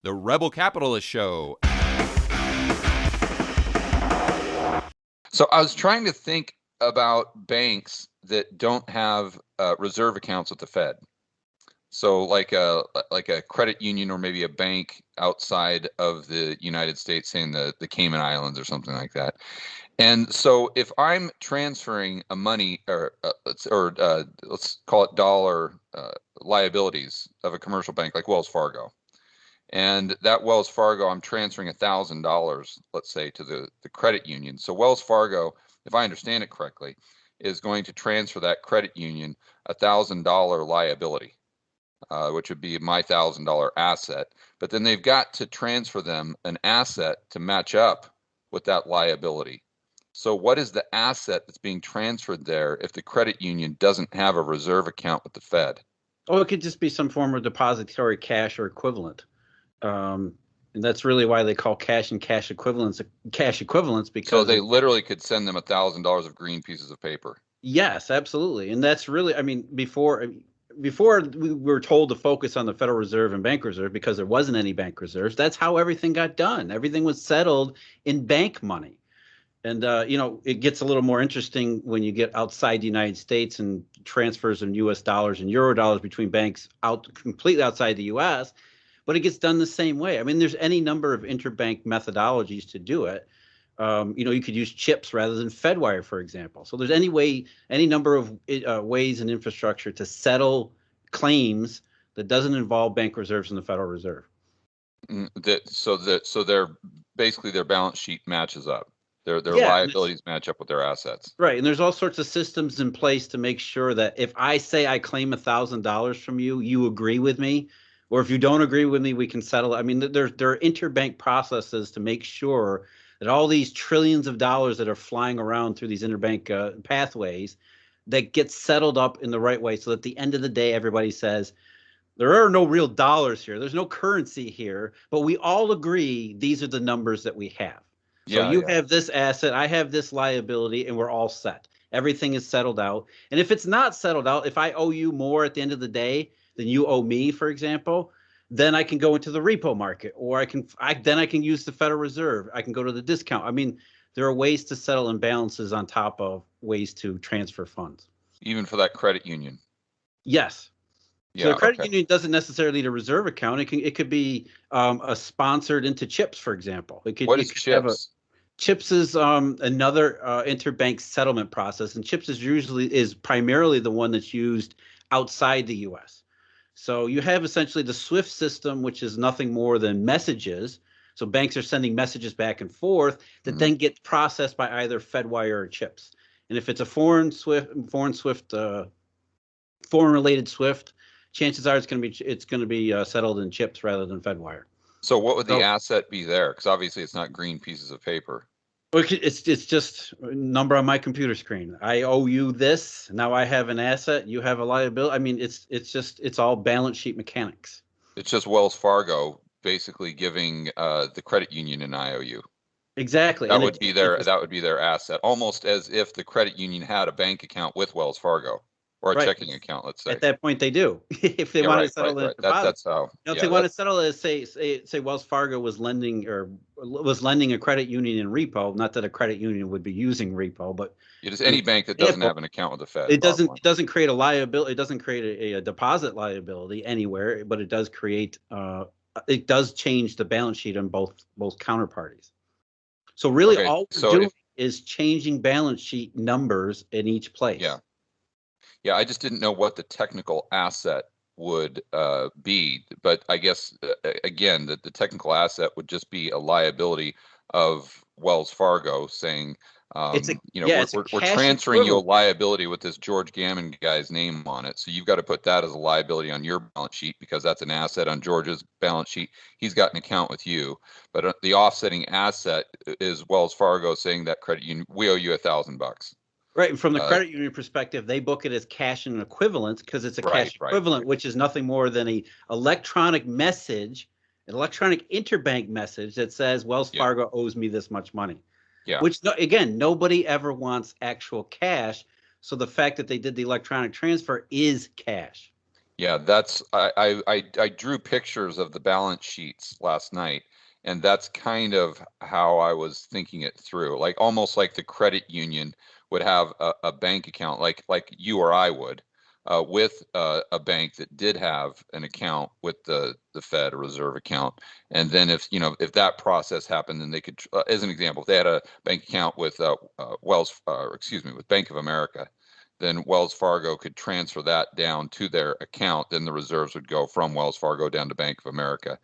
The Rebel Capitalist Show. So I was trying to think about banks that don't have reserve accounts with the Fed. So like a credit union or maybe a bank outside of the United States, say in the Cayman Islands or something like that. And so if I'm transferring a money or let's call it dollar liabilities of a commercial bank like Wells Fargo, and that Wells Fargo, I'm transferring $1,000, let's say, to the credit union. So Wells Fargo, if I understand it correctly, is going to transfer that credit union $1,000 liability, which would be my $1,000 asset. But then they've got to transfer them an asset to match up with that liability. So what is the asset that's being transferred there if the credit union doesn't have a reserve account with the Fed? Oh, it could just be some form of depository cash or equivalent. And that's really why they call cash and cash equivalents because So they literally could send them $1,000 of green pieces of paper. Yes, absolutely. And that's really, I mean, before we were told to focus on the Federal Reserve and Bank Reserve because there wasn't any bank reserves. That's how everything got done. Everything was settled in bank money. And, it gets a little more interesting when you get outside the United States and transfers in U.S. dollars and eurodollars between banks completely outside the U.S., but it gets done the same way. I mean, there's any number of interbank methodologies to do it. You could use chips rather than FedWire, for example. So there's any number of ways and infrastructure to settle claims that doesn't involve bank reserves in the Federal Reserve. So they're basically their balance sheet matches up. Their liabilities match up with their assets. Right. And there's all sorts of systems in place to make sure that if I say I claim $1,000 from you, you agree with me. Or if you don't agree with me, we can settle. I mean, there are interbank processes to make sure that all these trillions of dollars that are flying around through these interbank pathways that get settled up in the right way. So that at the end of the day, everybody says, there are no real dollars here. There's no currency here, but we all agree these are the numbers that we have. So you have this asset, I have this liability, and we're all set. Everything is settled out. And if it's not settled out, if I owe you more at the end of the day than you owe me, for example, then I can go into the repo market, or I can use the Federal Reserve. I can go to the discount. I mean, there are ways to settle imbalances on top of ways to transfer funds. Even for that credit union. Yes. So the credit union doesn't necessarily need a reserve account. It could be sponsored into chips, for example. What is chips? Chips is another interbank settlement process, and chips is primarily the one that's used outside the U.S. So you have essentially the SWIFT system, which is nothing more than messages. So banks are sending messages back and forth that then get processed by either FedWire or chips. And if it's a foreign related SWIFT, chances are it's going to be settled in chips rather than FedWire. So what would the asset be there? Because obviously it's not green pieces of paper. It's just a number on my computer screen. I owe you this. Now I have an asset. You have a liability. I mean, it's all balance sheet mechanics. It's just Wells Fargo basically giving the credit union an IOU. Exactly. That would be their asset, almost as if the credit union had a bank account with Wells Fargo. Or a checking account, let's say. At that point, they do. If they want to settle it, that's how. If they want to settle it, say Wells Fargo was lending a credit union in repo. Not that a credit union would be using repo, but it is any bank that doesn't have an account with the Fed. It doesn't create a liability. It doesn't create a deposit liability anywhere, but it does create. It does change the balance sheet on both counterparties. So really, all we're doing is changing balance sheet numbers in each place. Yeah, I just didn't know what the technical asset would be, but I guess again that the technical asset would just be a liability of Wells Fargo saying, we're transferring you a liability with this George Gammon guy's name on it, so you've got to put that as a liability on your balance sheet because that's an asset on George's balance sheet. He's got an account with you, but the offsetting asset is Wells Fargo saying that credit union, we owe you $1,000. Right, and from the credit union perspective, they book it as cash and equivalent because it's a cash equivalent, which is nothing more than an electronic message, an electronic interbank message that says Wells Fargo owes me this much money. Yeah. Which, again, nobody ever wants actual cash. So the fact that they did the electronic transfer is cash. Yeah, that's I drew pictures of the balance sheets last night, and that's kind of how I was thinking it through. Like almost like the credit union would have a bank account, like you or I would, with a bank that did have an account with the Fed, a reserve account. And then if that process happened, then they could, as an example, if they had a bank account with with Bank of America, then Wells Fargo could transfer that down to their account. Then the reserves would go from Wells Fargo down to Bank of America.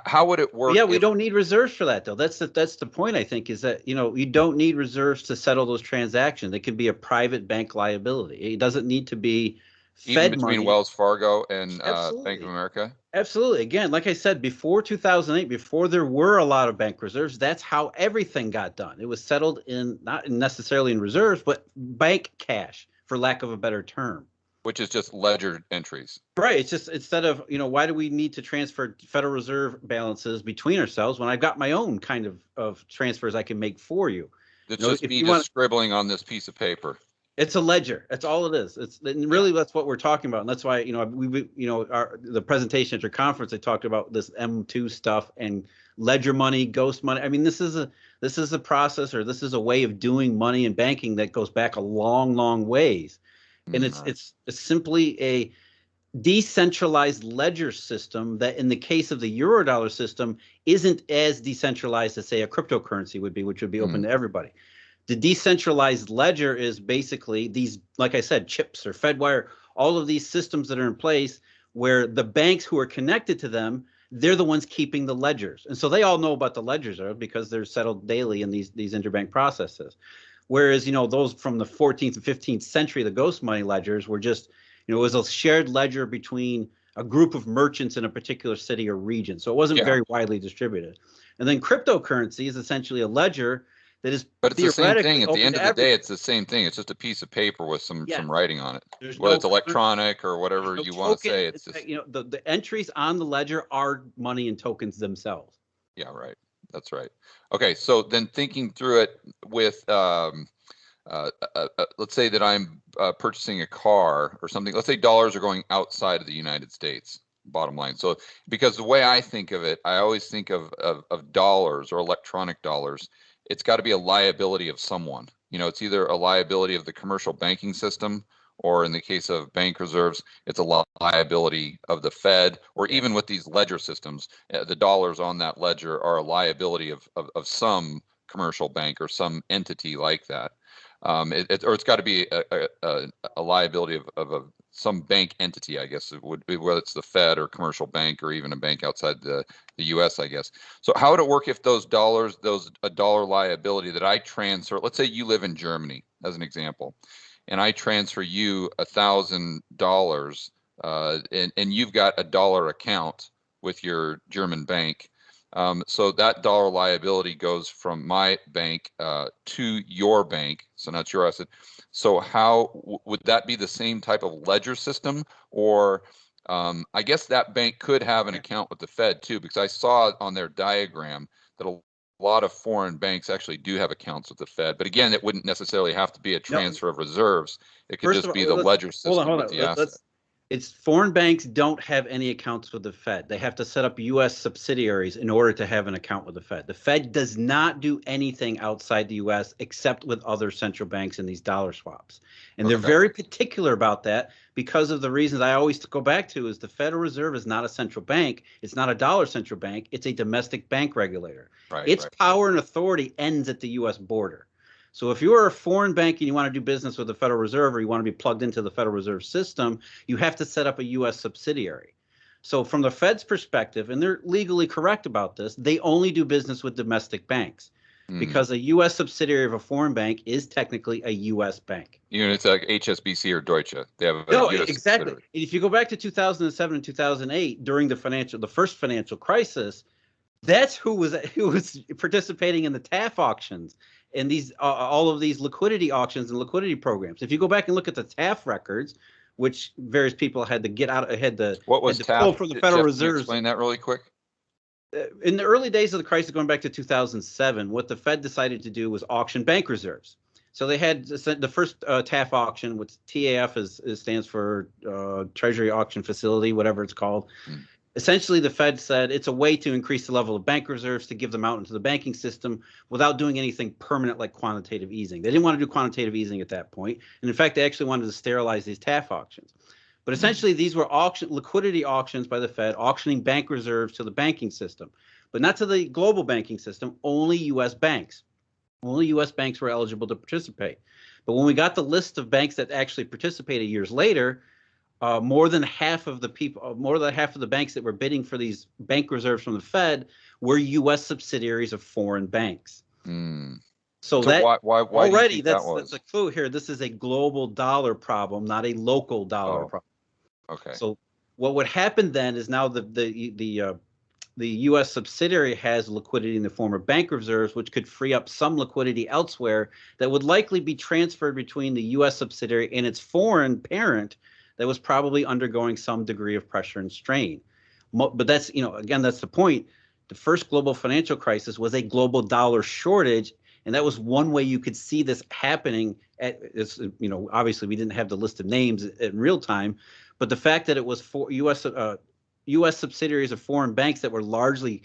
How would it work? Yeah, we don't need reserves for that though. That's the point, I think, is that you don't need reserves to settle those transactions. It can be a private bank liability. It doesn't need to be even Fed between money. Wells Fargo and Bank Absolutely. of America? Absolutely. Again, like I said, before 2008, before there were a lot of bank reserves, that's how everything got done. It was settled in not necessarily in reserves, but bank cash, for lack of a better term. Which is just ledger entries. Right. It's just instead of, why do we need to transfer Federal Reserve balances between ourselves when I've got my own kind of transfers I can make for you? It's just me just scribbling on this piece of paper. It's a ledger. That's all it is. Really that's what we're talking about, and that's why the presentation at your conference I talked about this M2 stuff and ledger money, ghost money. I mean, this is a process, or this is a way of doing money and banking that goes back a long, long ways, and it's simply a decentralized ledger system that, in the case of the eurodollar system, isn't as decentralized as, say, a cryptocurrency would be, which would be open to everybody. The decentralized ledger is basically these, like I said, chips or FedWire, all of these systems that are in place where the banks who are connected to them, they're the ones keeping the ledgers. And so they all know about the ledgers because they're settled daily in these interbank processes. Whereas, those from the 14th and 15th century, the ghost money ledgers were just, it was a shared ledger between a group of merchants in a particular city or region. So it wasn't very widely distributed. And then cryptocurrency is essentially a ledger that is, but it's the same thing. At the end of the day, it's the same thing. It's just a piece of paper with some writing on it. Whether it's electronic or whatever you want to say, it's just the entries on the ledger are money and tokens themselves. Yeah, right. That's right. Okay, so then thinking through it with let's say that I'm purchasing a car or something. Let's say dollars are going outside of the United States. Bottom line. So because the way I think of it, I always think of dollars or electronic dollars. It's got to be a liability of someone. It's either a liability of the commercial banking system, or in the case of bank reserves, it's a liability of the Fed, or even with these ledger systems, the dollars on that ledger are a liability of some commercial bank or some entity like that. Or it's got to be a liability of some bank entity, I guess it would be, whether it's the Fed or commercial bank or even a bank outside the U.S., I guess. So how would it work if those dollars, a dollar liability that I transfer, let's say you live in Germany, as an example, and I transfer you $1,000, and you've got a dollar account with your German bank. So that dollar liability goes from my bank to your bank. So not your asset. So how would that be the same type of ledger system? Or I guess that bank could have an account with the Fed too, because I saw on their diagram that a lot of foreign banks actually do have accounts with the Fed. But again, it wouldn't necessarily have to be a transfer of reserves. It could just be the ledger system with the asset. It's foreign banks don't have any accounts with the Fed. They have to set up U.S. subsidiaries in order to have an account with the Fed. The Fed does not do anything outside the U.S. except with other central banks in these dollar swaps. And they're very particular about that because of the reasons I always go back to is the Federal Reserve is not a central bank. It's not a dollar central bank. It's a domestic bank regulator. Its power and authority ends at the U.S. border. So if you are a foreign bank and you want to do business with the Federal Reserve, or you want to be plugged into the Federal Reserve system, you have to set up a U.S. subsidiary. So from the Fed's perspective, and they're legally correct about this, they only do business with domestic banks because a U.S. subsidiary of a foreign bank is technically a U.S. bank. Even it's like HSBC or Deutsche. They have exactly. If you go back to 2007 and 2008, during the first financial crisis, that's who was participating in the TAF auctions and these all of these liquidity auctions and liquidity programs. If you go back and look at the TAF records, which various people had to get out, what was TAF? Pull from the Federal Reserve. Explain that really quick. In the early days of the crisis, going back to 2007, what the Fed decided to do was auction bank reserves. So they had the first TAF auction, which TAF stands for Treasury Auction Facility, whatever it's called. Mm. Essentially, the Fed said it's a way to increase the level of bank reserves to give them out into the banking system without doing anything permanent like quantitative easing. They didn't want to do quantitative easing at that point. And in fact, they actually wanted to sterilize these TAF auctions. But essentially, these were liquidity auctions by the Fed, auctioning bank reserves to the banking system, but not to the global banking system, only U.S. banks. Only U.S. banks were eligible to participate. But when we got the list of banks that actually participated years later, more than half of the banks that were bidding for these bank reserves from the Fed were U.S. subsidiaries of foreign banks. Mm. So that why already do you think that was? that's a clue here. This is a global dollar problem, not a local dollar problem. Okay. So what would happen then is now the U.S. subsidiary has liquidity in the form of bank reserves, which could free up some liquidity elsewhere that would likely be transferred between the U.S. subsidiary and its foreign parent that was probably undergoing some degree of pressure and strain. But that's, again, that's the point. The first global financial crisis was a global dollar shortage, and that was one way you could see this happening. Obviously we didn't have the list of names in real time, but the fact that it was for U.S. subsidiaries of foreign banks that were largely,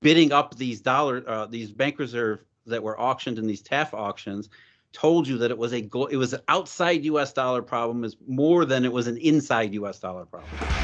bidding up these bank reserve that were auctioned in these TAF auctions, told you that it was an outside U.S. dollar problem is more than it was an inside U.S. dollar problem.